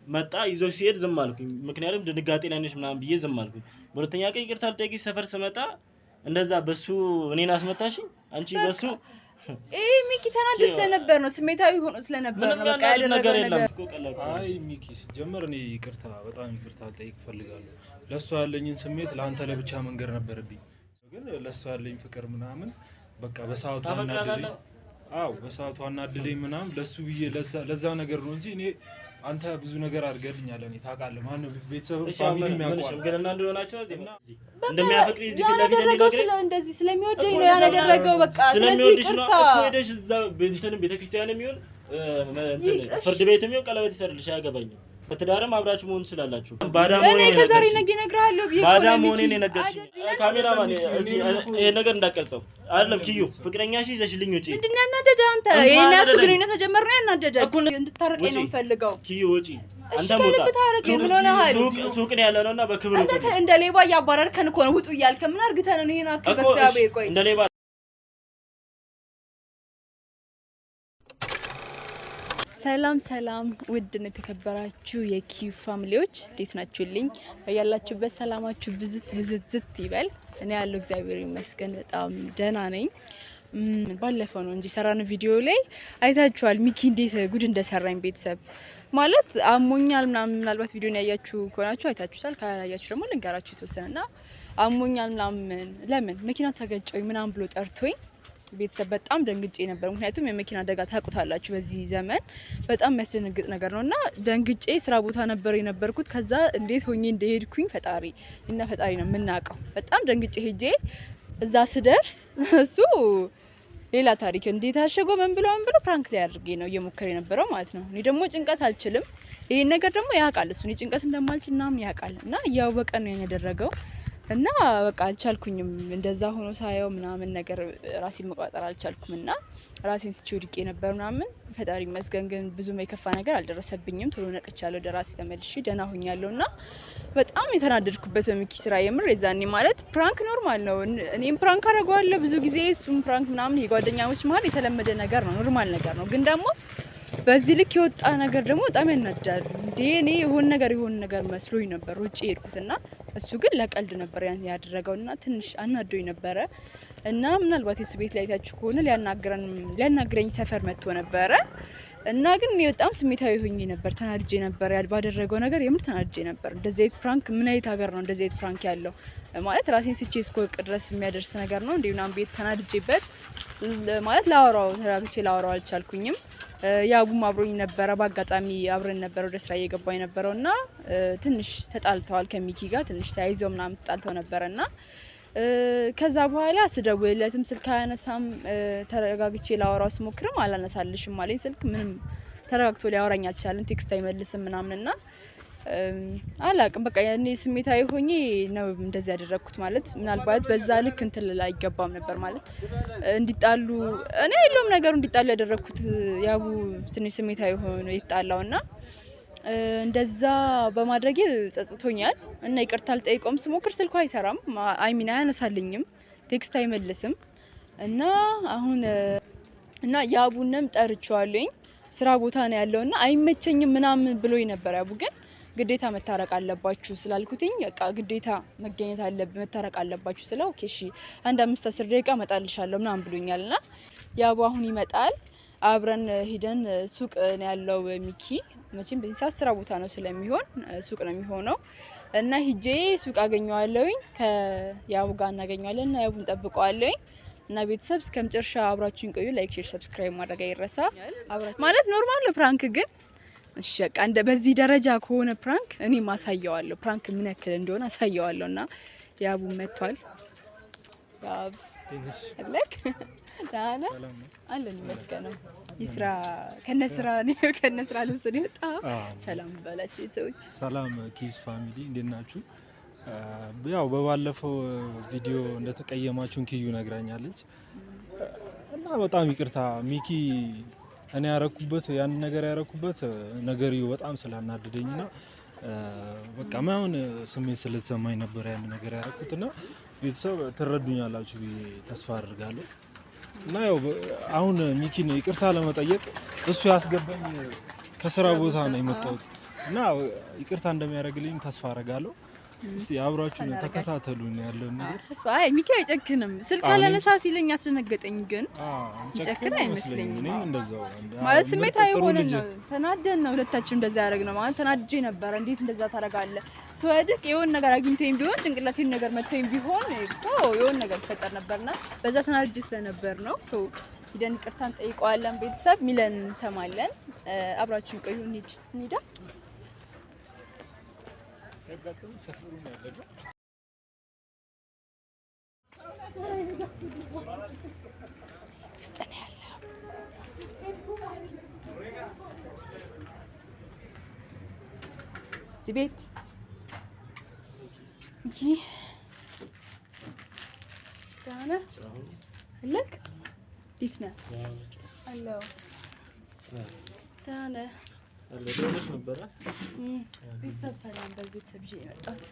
መጣ ይዞ ሲሄድ ዝም አልኩኝ ምክንያቱም ድንጋጤ ላይ ነሽ ምናምን ብዬ ዝም አልኩኝ ሁለተኛ ቀን ይቅርታ ልጠይቅሽ ሰፈር ስመጣ እንደዛ በሱ እኔን አስመታሽ አንቺ በሱ ሚኪ ተናደሽ ስለነበር ነው ስሜታዊ ሆኖ ስለነበር ነው በቃ ያደረገው ነገር አይ ሚኪ ጀመር እኔ ይቅርታ በጣም ይቅርታ ልጠይቅ ፈልጋለሁ ለሱ ያለኝን ስሜት ለአንተ ለብቻ መንገር ነበርብኝ ግን ለሱ ያለኝ ፍቅር ምናምን በቃ በሰዓቱ አናደደኝ አው በሰዓቱ አናደደኝ ምናምን ለሱ ብዬ ለዛ ነገር ነው እንጂ እኔ አንተ ብዙ ነገር አድርገልኛል እኔ ታውቃለህ ማን ቤተሰብ ፋሚሊ የሚያውቀው ግን እና እንደሆናቸው እንደሚያፈቅሪ እዚህ ያደረገው እንደዚህ ስለሚወደኝ ነው ያደረገው በቃ ስለሚወድሽ ነው እኮ ሄደሽ እዛ እንትን ቤተክርስቲያን የሚሆን ፍርድ ቤት የሚሆን ቀለበት ይሰርልሽ ያገባኛል በትዳርም አብራችሁ መሆን ስላላችሁ እኔ ከዛሬ ነገ እነግርሃለሁ ቢቆይ ባዳም ሆነኝ ነገርሽ ካሜራማን እዚህ ይሄ ነገር እንዳቀልጸው አይደለም ኪዩ ፍቅረኛሽ ይዘሽልኝ ውጪ ምንድነው ያናደደ አንተ የኔ ያሱ ግንኙነት መጀመር ነው ያናደደ እንድታረቀኝ ነው ፈልገው ኪዩ ውጪ አንተ ሞታ ሱቅ ነው ያለነውና በክብር ውጪ እንደ ሌባ ያባረርከን እኮ ነው ውጡ እያልከ ምን አርግተን ነው ይሄን አከበ እግዚአብሔር ቆይ እንደ ሌባ ሰላም ውድን የተከበራችሁ የኪዩ ፋሚሊዎች እንዴት ናችሁልኝ ያላችሁበት ሰላማችሁ ብዝት ይበል እኔ ያለው እግዚአብሔር ይመስገን በጣም ደህና ነኝ ባለፈው ነው እንጂ ሰራን ቪዲዮ ላይ አይታችኋል ሚኪ እንዴት ጉድ እንደሰራኝ ቤተሰብ ማለት አሞኛል ምናልባት ቪዲዮን ያያችሁ ከሆናችሁ አይታችሁታል ካላያችሁ ደግሞ ልንገራችሁ የተወሰነና አሞኛል ለምን መኪና ተገጨኝ ምናምን ብሎ ጠርቶኝ ቤተሰብ በጣም ደንግጬ ነበር ምክንያቱም የመኪና አደጋ ታቁታላችሁ በዚህ ዘመን በጣም የሚያስደነግጥ ነገር ነውና ደንግጬ ስራ ቦታ ነበር የነበርኩት ከዛ እንዴት ሆኜ እንደሄድኩኝ ፈጣሪ ነው የምናቀው በጣም ደንግጬ ሄጄ እዛ ስደርስ እሱ ሌላ ታሪክ እንዴት አሸጎ ምን ብሎ ፕራንክ ላይ አድርጌ ነው እየሞከረ የነበረው ማለት ነው እኔ ደግሞ ጭንቀት አልችልም ይሄን ነገር ደግሞ ያውቃል እሱ እኔ ጭንቀት እንደማልችልናም ያውቃልና ያወቀ ነው ያደረገው እና በቃ አልቻልኩኝም እንደዛ ሆኖ ሳየው ምናምን ነገር ራሴን መቋጠር አልቻልኩምና ራሴን ስቾድቄ ነበር ምናምን ፈጣሪ መስገን ግን ብዙ የከፋ ነገር አልደረሰብኝም ቶሎ ነቅቻለሁ ደራሲ ተመልሼ ደና ሆኛለሁና በጣም የተናደድኩበት በሚኪ ስራ የምር የዛኔ ማለት ፕራንክ ኖርማል ነው እኔም ፕራንክ አደርጋለሁ ብዙ ጊዜ እሱም ፕራንክ ምናምን የጓደኛሞች መሀል የተለመደ ነገር ነው ኖርማል ነገር ነው ግን ደግሞ በዚህ ልክ የወጣ ነገር ደግሞ በጣም ያናዳል እንዴ እኔ የሆነ ነገር መስሎኝ ነበር ውጪ ሄድኩትና እሱ ግን ለቀልድ ነበር ያን ያደረገውና ትንሽ አናዶኝ ነበር እና ምናልባት እሱ ቤት ላይ ታችሁ ከሆነ ሊያናግረኝ ሰፈር መጥቶ ነበር እና ግን እኔ በጣም ስሜታዊ ሆኜ ነበር ተናድጄ ነበር ባደረገው ነገር የምር ተናድጄ ነበር እንደዚህ አይነት ፕራንክ ምን አይነት ሀገር ነው እንደዚህ አይነት ፕራንክ ያለው ማለት ራሴን ስቼ እስኮ ድረስ የሚያደርስ ነገር ነው እንደውም ቤት ተናድጄበት ማለት ተራግቼ ላወራው አልቻልኩኝም ያቡም አብሮኝ ነበር በአጋጣሚ አብረን ነበር ወደ ስራ እየገባኝ ነበርውና ትንሽ ተጣልተዋል ከሚኪ ጋር ትንሽ ተያይዘው ምናምን ተጣልተው ነበርና ከዛ በኋላ ስደውልለትም ስልክ አያነሳም ተረጋግቼ ላወራው ስሞክርም አላነሳልሽም ማለት ስልክ ምንም ተረጋግቶ ሊያወራኝ አልቻለም ቴክስት አይመልስም ምናምንና አላቅም በቃ ያኔ ስሜታዊ ሆኜ ነው እንደዚህ ያደረኩት ማለት ምናልባት በዛ ልክ እንትን ላይ አይገባም ነበር ማለት እንዲጣሉ እኔ የለውም ነገሩ እንዲጣሉ ያደረኩት ያቡ ትንሽ ስሜታዊ ሆኖ ይጣላውና እንደዛ በማድረጌ ጸጽቶኛል እና ይቅርታ ልጠይቀውም ስሞክር ስልኩ አይሰራም አይሚና ያነሳልኝም ቴክስት አይመልስም እና አሁን እና ያቡንም ጠርቻለኝ ስራ ቦታ ነው ያለውና አይመቸኝም ምናምን ብሎኝ ነበር ያቡ ግን ግዴታ መታረቅ አለባችሁ ስላልኩትኝ በቃ ግዴታ መገኘት አለበት መታረቅ አለባችሁ ስለው ኦኬ እሺ አንድ 5-10 ደቂቃ መጣልሻለሁ ምናምን ብሎኛልና ያቡ አሁን ይመጣል አብረን ሄደን ሱቅ ነው ያለው ሚኪ መቼም በዚህ ሰዓት ስራ ቦታ ነው ስለሚሆን ሱቅ ነው የሚሆነው እና ሂጄ ሱቅ አገኘዋለሁኝ ከያቡ ጋር እናገኘዋለን እና ያቡን ጠብቀዋለሁኝ እና ቤተሰብ እስከመጨረሻ አብራችሁን ቆዩ ላይክ ሼር ሰብስክራይብ ማድረግ አይረሳ ማለት ኖርማል ነው ፕራንክ ግን እሺ በቃ እንደ በዚህ ደረጃ ከሆነ ፕራንክ እኔ ማሳየዋለሁ ፕራንክ ምን ያክል እንደሆነ አሳየዋለሁና ያቡ መጥቷል ያብ አለክ ታና አለን መስከነው ይስራ ከነስራ ለሰው ይጣ ሰላም ባላችሁ ሰዎች ሰላም ኪስ ፋሚሊ እንደናችሁ ያው በባለፈው ቪዲዮ እንደተቀየማችሁን ኪዩ ነግራኛለች እና በጣም ይቅርታ ሚኪ እኔ ያረኩበት ያን ነገር ያረኩበት ነገርዩ በጣም ስላናደደኝና በቃ ማውን ስሜት ስለተሰማኝ ነበር ያን ነገር ያረኩትና ቤተሰብ ተረዱኛላችሁ ተስፋ አድርጋለሁ እና ያው አሁን ሚኪን ይቅርታ ለመጠየቅ እሱ ያስገባኝ ከስራ ቦታ ነው የመጣሁት እና ይቅርታ እንደሚያደርግልኝ ተስፋ አደርጋለሁ። እስቲ አብራችሁን ተከታተሉን ያለው ነገር። አይ ሚኪ አይጨክንም። ስልክ አላነሳ ሲለኝ አስደነገጠኝ። ግን ጨክን አይመስለኝም። እኔም እንደዛው ማለት ስሜታዊ ሆነን ነው ተናደን ነው ሁለታችን እንደዛ ያደረግነው። ማለት ተናድጄ ነበር። እንዴት እንደዛ ታደርጋለህ? ስወድቅ የሆነ ነገር አግኝቶኝ ቢሆን ጭንቅላቴን ነገር መጥቶኝ ቢሆን እኮ የሆነ ነገር ይፈጠር ነበርና በዛ ተናድጄ ስለነበር ነው። ሶ ሂደን ይቅርታን ጠይቀዋለን። ቤተሰብ ሚለን እንሰማለን። አብራችሁን ቆዩ። እንሂዳ ሲያጋጥም ሰፈሩ ነው ያለው። ውስጥ ነው ያለው። እዚህ ቤት እንጂ ዳና አለክ እንዴት ነህ? አለው ዳና አለሽ ነበር። ቤተሰብ ሰላም በቤተሰብ ይዤ የመጣሁት።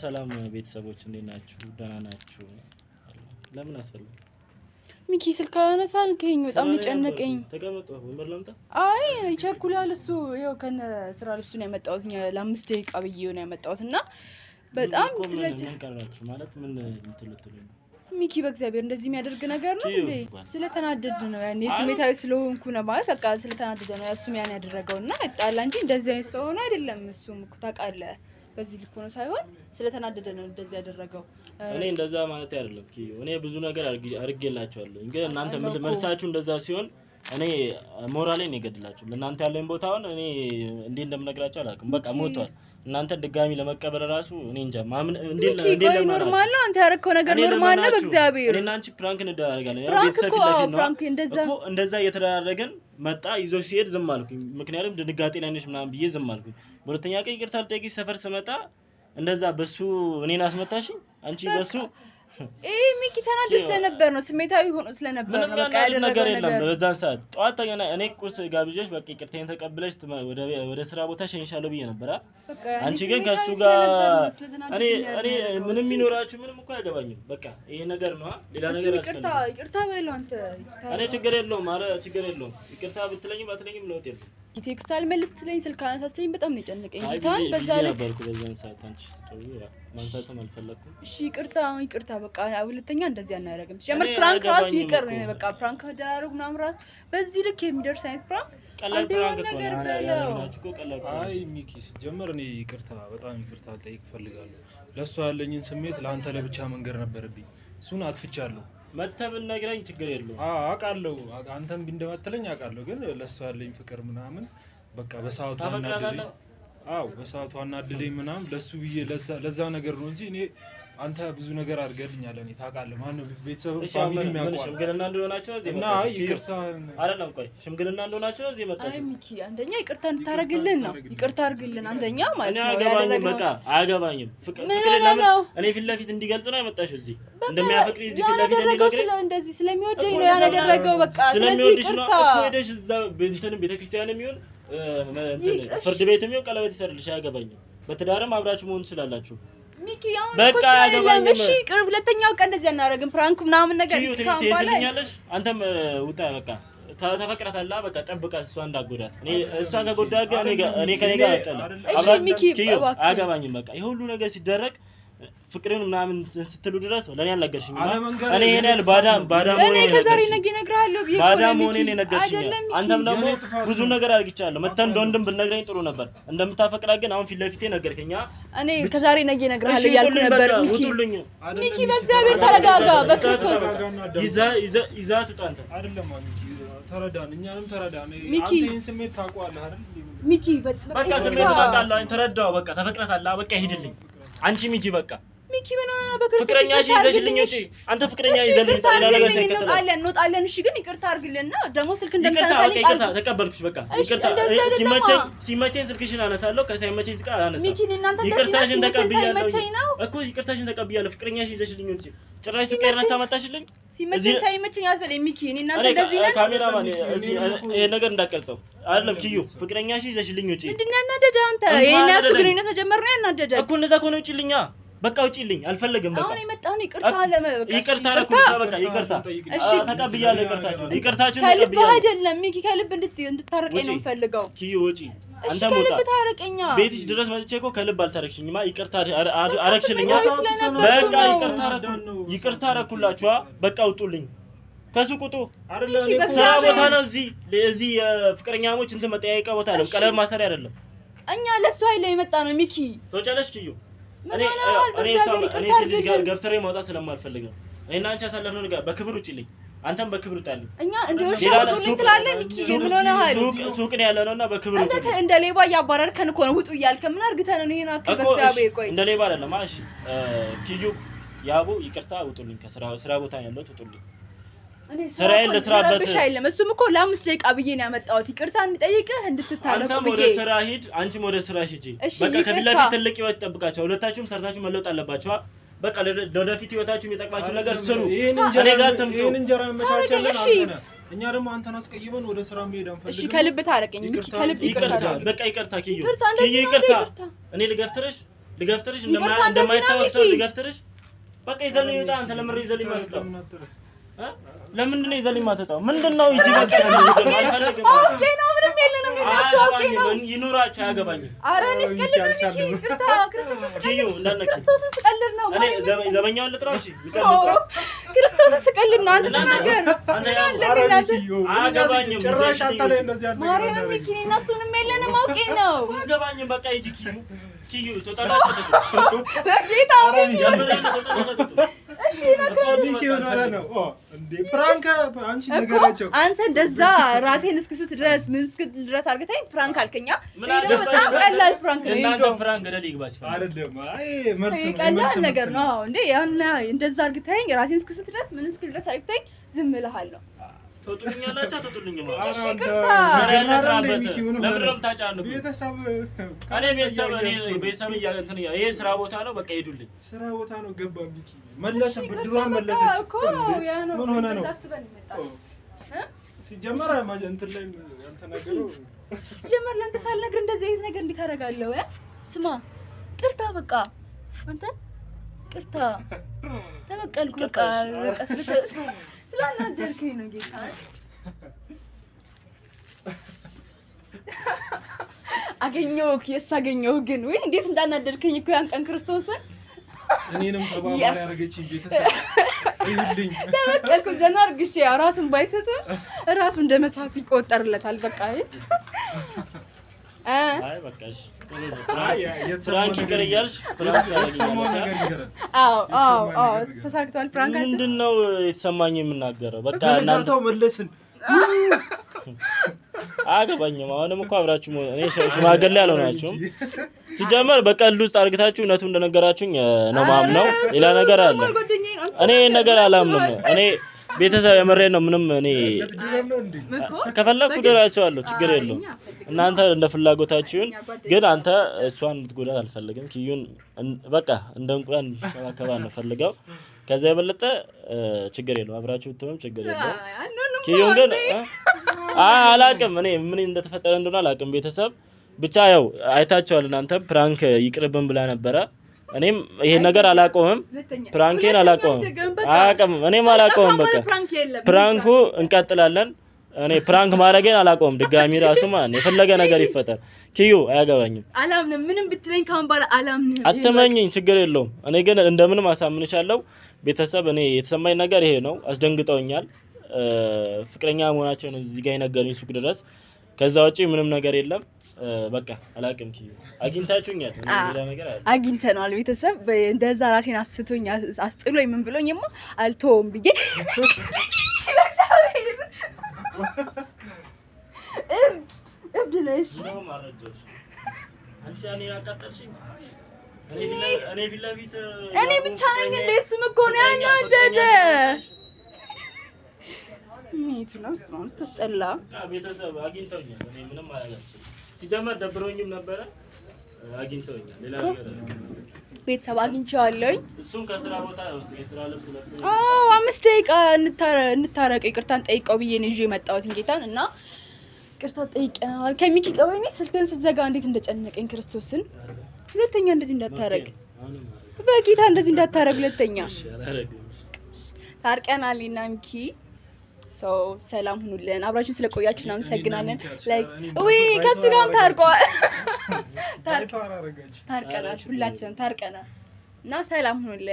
ሰላም ቤተሰቦች እንዴት ናችሁ? ደህና ናችሁ? ለምን አስፈልግ ሚኪ ስልክ አነሳልከኝ? በጣም ጨነቀኝ። ተቀመጥ ወንበር ላምጣ። አይ ይቸኩላል እሱ። ይኸው ከነ ስራ ልብሱ ነው ያመጣሁት። ለ5 ደቂቃ ብዬ ነው ያመጣሁት እና በጣም ስለጨነቃችሁ ማለት ምን እንትልትሉ ነው ሚኪ በእግዚአብሔር እንደዚህ የሚያደርግ ነገር ነው እንዴ? ስለተናደድ ነው ያኔ ስሜታዊ ስለሆንኩ ነው ማለት በቃ ስለተናደደ ነው እሱም ያን ያደረገውና ጣላ እንጂ እንደዚህ አይነት ሰው ነው አይደለም። እሱም እኮ ታውቃለህ በዚህ ልክ ነው ሳይሆን ስለተናደደ ነው እንደዚህ ያደረገው። እኔ እንደዛ ማለት አይደለም ኪ እኔ ብዙ ነገር አርጌላችኋለሁ። ግን እናንተ መልሳችሁ እንደዛ ሲሆን እኔ ሞራሌን ይገድላችሁ። ለእናንተ ያለኝ ቦታውን እኔ እንዴ እንደምነግራችሁ አላውቅም። በቃ ሞቷል። እናንተ ድጋሚ ለመቀበል ራሱ እኔ እንጃ ማምን እንዴ ኖርማል ነው። አንተ ያረከው ነገር ኖርማል ነው በእግዚአብሔር። እኔና አንቺ ፕራንክ እንደራረጋለን። ያው ቤተሰብ ለፊት ነው እኮ እንደዛ እየተደራረገን መጣ ይዞ ሲሄድ ዝም አልኩኝ። ምክንያቱም ድንጋጤ ላይ ነሽ ምናምን ብዬ ዝም አልኩኝ። በሁለተኛ ቀን ይቅርታ ልጠይቅሽ ሰፈር ስመጣ እንደዛ በሱ እኔን አስመታሽኝ አንቺ በሱ ሚኪ ተናዶ ስለነበር ነው ስሜታዊ ሆኖ ስለነበር ነው በቃ ያደረገው ነገር የለም። በዛን ሰዓት ጠዋት ተገና እኔ ቁርስ ጋብዤሽ በቃ ይቅርታዬን ተቀብለሽ ወደ ስራ ቦታ ሸኝሻለሁ ብዬ ነበር። አንቺ ግን ከሱ ጋር እኔ ምንም ይኖራችሁ ምንም እኮ አይገባኝም። በቃ ይሄ ነገር ነው ሌላ ነገር ይቅርታ በለው አንተ። እኔ ችግር የለውም ችግር የለውም። ይቅርታ ብትለኝም አትለኝም ለውጥ የለም። ቴክስት አልመልስ ትለኝ ስልክ አነሳስተኝ በጣም ነው የጨነቀኝ። ጌታን በዛ ላይ ነበርኩ በዛን ሰዓት አንቺ ስትደውይ ማንሳትም አልፈለኩም። እሺ ይቅርታ በቃ ሁለተኛ እንደዚህ አናደርግም። ጀመር ፕራንክ ራሱ ይቅር በቃ ፕራንክ አደራረጉ ምናምን ራሱ በዚህ ልክ የሚደርስ አይነት ፕራንክ ቀላል ፕራንክ ነገር ነው። አይ ሚኪ ጀመር እኔ በጣም ይቅርታ ልጠይቅ እፈልጋለሁ። ለእሷ ያለኝን ስሜት ለአንተ ለብቻ መንገር ነበረብኝ። እሱን አጥፍቻለሁ። መተብን ነግረኝ ችግር የለውም። አውቃለሁ አንተም እንደማትለኝ አውቃለሁ። ግን ለእሷ ያለኝ ፍቅር ምናምን በቃ በሰዓቱ አናደደኝ። በሰዓቱ አናደደኝ ምናምን ለሱ ብዬ ለዛ ነገር ነው እንጂ እኔ አንተ ብዙ ነገር አድርገልኛል። እኔ ታውቃለህ ማነው ቤተሰብ ፋሚሊ የሚያውቀው ሽምግልና እንደሆናቸው እዚህ እና ይቅርታ አይደለም። ቆይ ሽምግልና እንደሆናቸው እዚህ መጣችሁ። አይ ሚኪ አንደኛ ይቅርታ እንድታረግልን ነው። ይቅርታ አድርግልን አንደኛ ማለት ነው። አያገባኝም በቃ አያገባኝም። ፍቅር ለምን እኔ ፊት ለፊት እንዲገልጽ ነው ያመጣሽ እዚህ እንደሚያፈቅሪ እዚህ ፊት ለፊት እንዲነግረኝ እንደዚህ ስለሚወደኝ ነው ያደረገው። በቃ ስለዚህ ይቅርታ እኮ ሄደሽ እዛ እንትን ቤተክርስቲያንም ይሁን ፍርድ ቤትም ይሁን ቀለበት ይሰርልሽ አያገባኝም። በትዳርም አብራችሁ መሆን ትችላላችሁ። ሚኪ ያው በቃ አይደለም። እሺ ቅርብ ሁለተኛው ቀን እንደዚህ አናረግም። ፕራንክ ምናምን ነገር ትይዝልኛለሽ። አንተም ውጣ በቃ ተፈቅራታላ በቃ ጠብቃት። እሷ እንዳጎዳት እሷ ከጎዳ እኔ ከኔ ጋር አጠላ አብራችሁ አያገባኝም። በቃ ይሄ ሁሉ ነገር ሲደረግ ፍቅርን ምናምን ስትሉ ድረስ ለኔ አልነገርሽኝ። እኔ ይሄን ባዳ እኔ ከዛሬ ነገ እነግርሃለሁ ብዬ ባዳ መሆኔን የነገርሽኝ። አንተም ደግሞ ብዙ ነገር አድርግቻለሁ። መተን እንደወንድም ብትነግረኝ ጥሩ ነበር። እንደምታፈቅራት ግን አሁን ፊት ለፊቴ ነገርከኛ። እኔ ከዛሬ ነገ እነግርሃለሁ እያልኩ ነበር። ሚኪ በእግዚአብሔር ተረጋጋ። በክርስቶስ ይዛ ትውጣ። አንተ አይደለም ሚኪ ተረዳን፣ እኛንም ተረዳን። አንተ ይሄን ስሜት ታውቀዋለህ አይደል ሚኪ? በቃ ስሜት ታውቃለህ። ተረዳው። በቃ ተፈቅራታለህ። በቃ ሂድልኝ አንቺ ሚኪ በቃ ሚኪ ምን ሆነ? በክርስቶስ ፍቅረኛ ይዘሽልኝ ውጪ። አንተ ፍቅረኛ ይዘልኝ እንወጣለን። እሺ ግን ይቅርታ አድርግልና ደግሞ ስልክ እንደምታነሳልኝ ይቅርታ ተቀበልኩሽ። በቃ ይቅርታ ሲመቸኝ ስልክሽን አነሳለሁ። ከሳይመቸኝ ስልክ አላነሳም። ሚኪ እናንተ ይቅርታሽን ተቀብያለሁ እኮ ይቅርታሽን ተቀብያለሁ። ፍቅረኛሽ ይዘሽልኝ ውጪ። ጭራሽ ሱቅ ያረሳ መጣሽልኝ። ሲመቸኝ ሳይመቸኝ አትበለኝ ሚኪ። እኔ እናንተ እንደዚህ ነን። ካሜራማን ይሄ ነገር እንዳትቀርጸው አይደለም። ኪዩ ፍቅረኛሽ ይዘሽልኝ ውጪ። ምንድን ነው ያናደደ? አንተ ይሄን ያሱ ግንኙነት መጀመር ነው ያናደደ እኮ። እንደዛ ከሆነ ውጪልኛ በቃ ውጪልኝ። አልፈልግም በቃ አሁን የመጣሁን ይቅርታ ለበቃ ይቅርታ አልኩሽ። በቃ ይቅርታ እሺ ተቀብያለሁ። ይቅርታችሁ ተቀብያለሁ። ከልብ አይደለም ሚኪ፣ ከልብ እንድታረቀኝ ነው የምፈልገው። ኪዩ ውጪ አንተ ሞታ ቤትሽ ድረስ መጥቼ እኮ ከልብ አልታረክሽኝማ ይቅርታ አረክሽልኛ በቃ ይቅርታ አረኩላችኋ በቃ ውጡልኝ ከሱቅ ውጡ አይደለም እኔ ስራ ቦታ ነው እዚህ ፍቅረኛሞች እንትን መጠያየቃ ቦታ ነው ቀለብ ማሰሪያ አይደለም እኛ ለሱ አይለ የመጣ ነው ሚኪ ተጨለሽ ኪዩ እኔ ስለዚህ ገብተሬ ማውጣት ስለማልፈልግ ነው እኔና አንቺ ያሳለፍነው ነገር በክብር ውጪልኝ አንተም በክብር ውጣልኝ እኛ እንደውሽ ውጡልኝ ትላለህ ሚኪ ምን ሆነሃል ሱቅ ነው ያለነውና በክብር ውጡ እንደ ሌባ ያባረርከን እኮ ነው ውጡ እያልከ ምን አርግተን ነው ይሄን አክል በእግዚአብሔር ቆይ እንደ ሌባ አይደለም እሺ ኪዩ ያቡ ይቅርታ ውጡልኝ ከስራ ቦታ ያለው ውጡልኝ ስራዬን ለስራበት አይደለም እሱም እኮ ለ5 ደቂቃ ብዬ ነው ያመጣሁት ይቅርታ እንድጠይቅህ እንድትታረቁ ብዬ አንተም ወደ ስራ ሂድ አንቺም ወደ ስራ ሂጂ በቃ ከፊላፊት ትልቅ ህይወት ተጠብቃችሁ ሁለታችሁም ሰርታችሁ መለወጥ አለባችሁ በቃ ለወደፊት ህይወታችሁ የሚጠቅማችሁ ነገር ስሩ እኔ ጋር ተምጡ ይሄን እንጀራ መቻቻለን አንተ እኛ ደግሞ አንተን አስቀይመን ወደ ስራ መሄድ አንፈልግም እሺ ከልብ ታረቀኝ ከልብ ይቅርታ በቃ ይቅርታ ኪዩ ይቅርታ እኔ ልገፍትርሽ እንደማይታወቅ ሰው ልገፍትርሽ በቃ ይዘልኝ ይወጣ አንተ ለምን ይዘልኝ ማትወጣው ለምንድን ነው ይዘልኝ ማትወጣው ምንድነው ይጂ በቃ አልፈልግም ኦኬ ነው ምንም የለንም እነሱ ኦኬ ነው ይኑራችሁ አያገባኝም አረ እኔ ስቀልድ ነው ይቅርታ ክርስቶስን ስቀልድ ነው እኔ ዘበኛውን ልጥራው እሺ ይቀልድ ክርስቶስን ስቀልድ ነው አንተ ነገር አንተ አያገባኝም ጭራሽ አታላይ እንደዚህ ያለ ማርያም ሚኪኒ እነሱንም የለንም ኦኬ ነው አያገባኝም በቃ ይጂ ኪዩ ተጣጣጣቱ በጌታ ሆይ ያምራና ተጣጣጣቱ እሺ ነግረው ነው እንዴ ፕራንክ አንቺ ነገራቸው አንተ እንደዛ ራሴን እስክስት ድረስ ምን እስክት ድረስ አርገተኝ ፕራንክ አልከኛ ይሄ በጣም ቀላል ፕራንክ ነው እንደው ፕራንክ ገደል ይግባስ አይደለም አይ መርስ ነው ቀላል ነገር ነው እንዴ ያና እንደዛ አርገተኝ ራሴን እስክስት ድረስ ምን እስክት ድረስ አርገተኝ ዝም እልሃለሁ ተጡልኛላችሁ ተጡልኝማ ይቅርታ ሰራለስራበት ለምንም ታጫኑ ቤተሰብ እንትን ይሄ ስራ ቦታ ነው በቃ ሄዱልኝ ስራ ቦታ ነው ገባ ሚኪ መለሰ ብድሯን መለሰች እኮ ያ ነው ምን ሆነ ነው ታስበን መጣ ሲጀመር እንትን ላይ ያልተናገረው ሲጀመር ለአንተ ሳልነግር እንደዚህ አይነት ነገር እንዴት አደርጋለሁ ስማ ቅርታ በቃ አንተ ቅርታ ተበቀልኩ በቃ ስላናደርከኝ ነው ጌታ አገኘሁክ የሳገኘሁ ግን ወይ እንዴት እንዳናደርከኝ እኮ ያን ቀን ክርስቶስን እኔንም ተባባሪ ያረጋችኝ ቤተሰብ ይሁልኝ ተበቀልኩ ዘናር ግጬ ራሱን ባይሰጥም ራሱ እንደመሳት ይቆጠርለታል በቃ አይ በቃሽ ፕራንክ ይቀርያልሽ ፕራንክ ያደርጋል አዎ ተሳክቷል ፕራንካችን ምንድነው የተሰማኝ የምናገረው በቃ እናንተው መለስን አገባኝም አሁንም እኮ አብራችሁ እኔ ሽማግሌ ያልሆናችሁም ሲጀመር በቀልድ ውስጥ አርግታችሁ እነቱ እንደነገራችሁኝ ነው ማምነው ሌላ ነገር አለ እኔ ነገር አላምንም እኔ ቤተሰብ የመረኝ ነው ምንም እኔ ከፈለኩ ደራቸዋለሁ ችግር የለውም እናንተ እንደ ፍላጎታችሁን ግን አንተ እሷን እንድትጎዳት አልፈልግም ኪዩን በቃ እንደ እንቁላል ተባከባ ነው ፈልገው ከዛ የበለጠ ችግር የለውም አብራችሁ ብትሆኑ ችግር የለውም ኪዩን ግን አላቅም እኔ ምን እንደተፈጠረ እንደሆነ አላቅም ቤተሰብ ብቻ ያው አይታችኋል እናንተ ፕራንክ ይቅርብን ብላ ነበረ እኔም ይሄ ነገር አላቆምም ፕራንኬን አላቆምም አያቀም እኔም አላቆምም በቃ ፕራንኩ እንቀጥላለን እኔ ፕራንክ ማድረጌን አላቆምም ድጋሚ ራሱ ማን የፈለገ ነገር ይፈጠር ኪዩ አያገባኝም አላምንም ምንም ብትለኝ ካሁን በኋላ አላምንም አትመኝኝ ችግር የለውም እኔ ግን እንደምንም አሳምንሻለሁ ቤተሰብ እኔ የተሰማኝ ነገር ይሄ ነው አስደንግጠውኛል ፍቅረኛ መሆናቸውን እዚህ ጋር የነገሩኝ ሱቅ ድረስ ከዛ ውጪ ምንም ነገር የለም በቃ አላቅም ኪዩ አግኝታችሁኛል ሌላ ነገር አለ አግኝተናል ቤተሰብ እንደዛ ራሴን አስቶኝ አስጥሎኝ ምን ብሎኝማ አልተውም ብዬ እብድ ነሽ ነው ማረጀሽ አንቺ እኔ አቃጠልሽኝ እኔ ፊት እኔ ብቻ ነኝ እንደ እሱም እኮ ነው ያናደደ ምን ነው ስማምስ ተስጠላ ቤተሰብ አግኝተውኛል እኔ ምንም አላልኩም ሲጀመር ደብሮኝም ነበረ አግኝተውኛል ሌላ ነገር ቤተሰብ አግኝቻለሁ እሱም ከስራ ቦታ ነው የስራ ልብስ ለብሰ 5 ደቂቃ እንታረቅ ይቅርታን ጠይቀው ብዬ ነው ይዤ የመጣሁት እንጌታን እና ይቅርታ ጠይቀናል ከሚኪ ቀበኔ ስልክን ስዘጋ እንዴት እንደጨነቀኝ ክርስቶስን ሁለተኛ እንደዚህ እንዳታረግ በጌታ እንደዚህ እንዳታረግ ሁለተኛ ታርቀናልና ሚኪ ሰላም ሁኑልን አብራችሁ ስለቆያችሁ እናመሰግናለን ላይክ ወይ ከሱ ጋርም ታርቀዋል ታርቀናል ሁላችንም ታርቀናል እና ሰላም ሁኑልን